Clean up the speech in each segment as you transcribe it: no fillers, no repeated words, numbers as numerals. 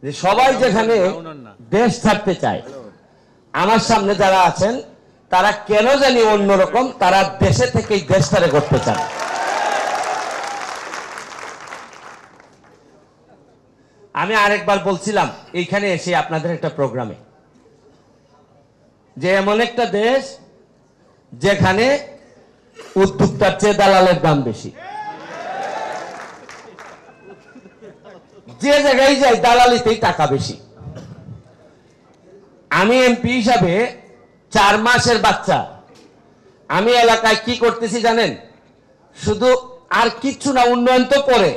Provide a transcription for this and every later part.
যে সবাই যেখানে দেশ ছাড়তে চায়, আমার সামনে যারা আছেন তারা কেন জানি অন্যরকম, তারা দেশে থেকেই দেশ ছাড়ে করতে চান। আমি আরেকবার বলছিলাম এইখানে এসে আপনাদের একটা প্রোগ্রামে, যে এমন একটা দেশ যেখানে উদ্যোক্তার চেয়ে দালালের দাম বেশি। যে জায়গায় যায় দালালিতেই টাকা বেশি। আমি এমপি হিসাবে 4 মাসের বাচ্চা, আমি এলাকায় কি করতেছি জানেন? শুধু আর কিচ্ছু না, উন্নয়ন তো পরে,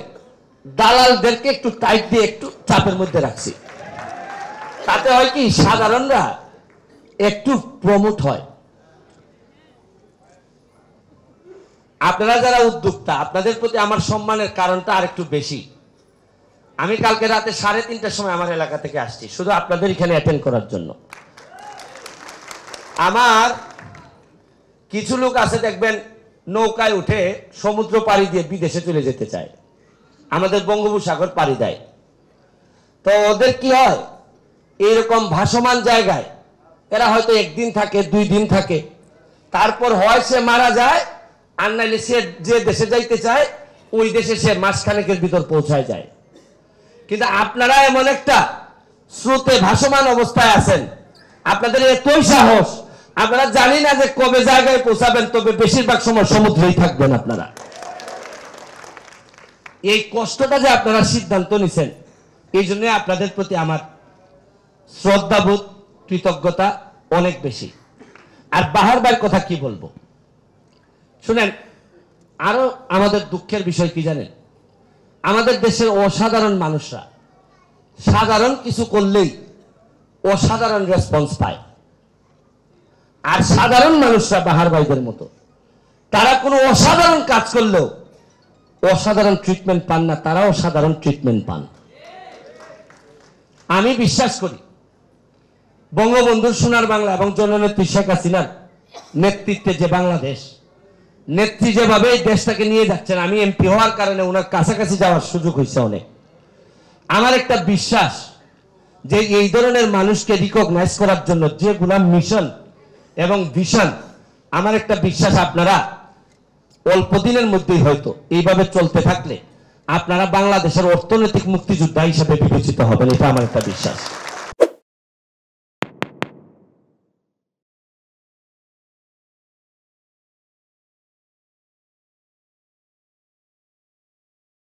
দালালদেরকে একটু টাইট দিয়ে একটু চাপের মধ্যে রাখছি। তাতে হয় কি, সাধারণরা একটু প্রমোট হয়। আপনারা যারা উদ্যোক্তা, আপনাদের প্রতি আমার সম্মানের কারণটা আরেকটু বেশি। আমি কালকে রাতে 3:30টার সময় আমার এলাকা থেকে আসছি শুধু আপনাদের এখানে অ্যাটেন্ড করার জন্য। আমার কিছু লোক আছে দেখবেন নৌকায় উঠে সমুদ্র পাড়ি দিয়ে বিদেশে চলে যেতে চায়, আমাদের বঙ্গোপসাগর পাড়ি দেয়। তো ওদের কি হয়, এইরকম ভাসমান জায়গায় এরা হয়তো 1 দিন থাকে, 2 দিন থাকে, তারপর হয় সে মারা যায়, আর নাইলে সে যে দেশে যাইতে চায় ওই দেশে সে মাসখানেকের ভিতর পৌঁছায় যায়। কিন্তু আপনারা এমন একটা স্রোতে ভাসমান অবস্থায় আছেন, আপনাদের এতই সাহস, আপনারা জানি না যে কবে জায়গায় পৌঁছাবেন, তবে বেশিরভাগ সময় সমুদ্রেই থাকবেন আপনারা। এই কষ্টটা যে আপনারা সিদ্ধান্ত নিছেন, এই জন্য আপনাদের প্রতি আমার শ্রদ্ধাবোধ, কৃতজ্ঞতা অনেক বেশি। আর বাহার ভাইয়ের কথা কি বলবো শুনেন, আরো আমাদের দুঃখের বিষয় কি জানেন? আমাদের দেশের অসাধারণ মানুষরা সাধারণ কিছু করলেই অসাধারণ রেসপন্স পায়, আর সাধারণ মানুষরা বাহার ভাইদের মতো তারা কোনো অসাধারণ কাজ করলেও অসাধারণ ট্রিটমেন্ট পান না, তারা অসাধারণ ট্রিটমেন্ট পান। আমি বিশ্বাস করি বঙ্গবন্ধুর সোনার বাংলা এবং জননেত্রী শেখ হাসিনার নেতৃত্বে যে বাংলাদেশ, নেত্রী যেভাবে এই দেশটাকে নিয়ে যাচ্ছেন, আমি এমপি হওয়ার কারণে ওনার কাছাকাছি যাওয়ার সুযোগ হয়েছে অনেক। আমার একটা বিশ্বাস যে এই ধরনের মানুষকে রিকগনাইজ করার জন্য যেগুলা মিশন এবং ভিশন, আমার একটা বিশ্বাস আপনারা অল্প দিনের মধ্যেই হয়তো এইভাবে চলতে থাকলে আপনারা বাংলাদেশের অর্থনৈতিক মুক্তিযোদ্ধা হিসেবে বিবেচিত হবেন, এটা আমার একটা বিশ্বাস।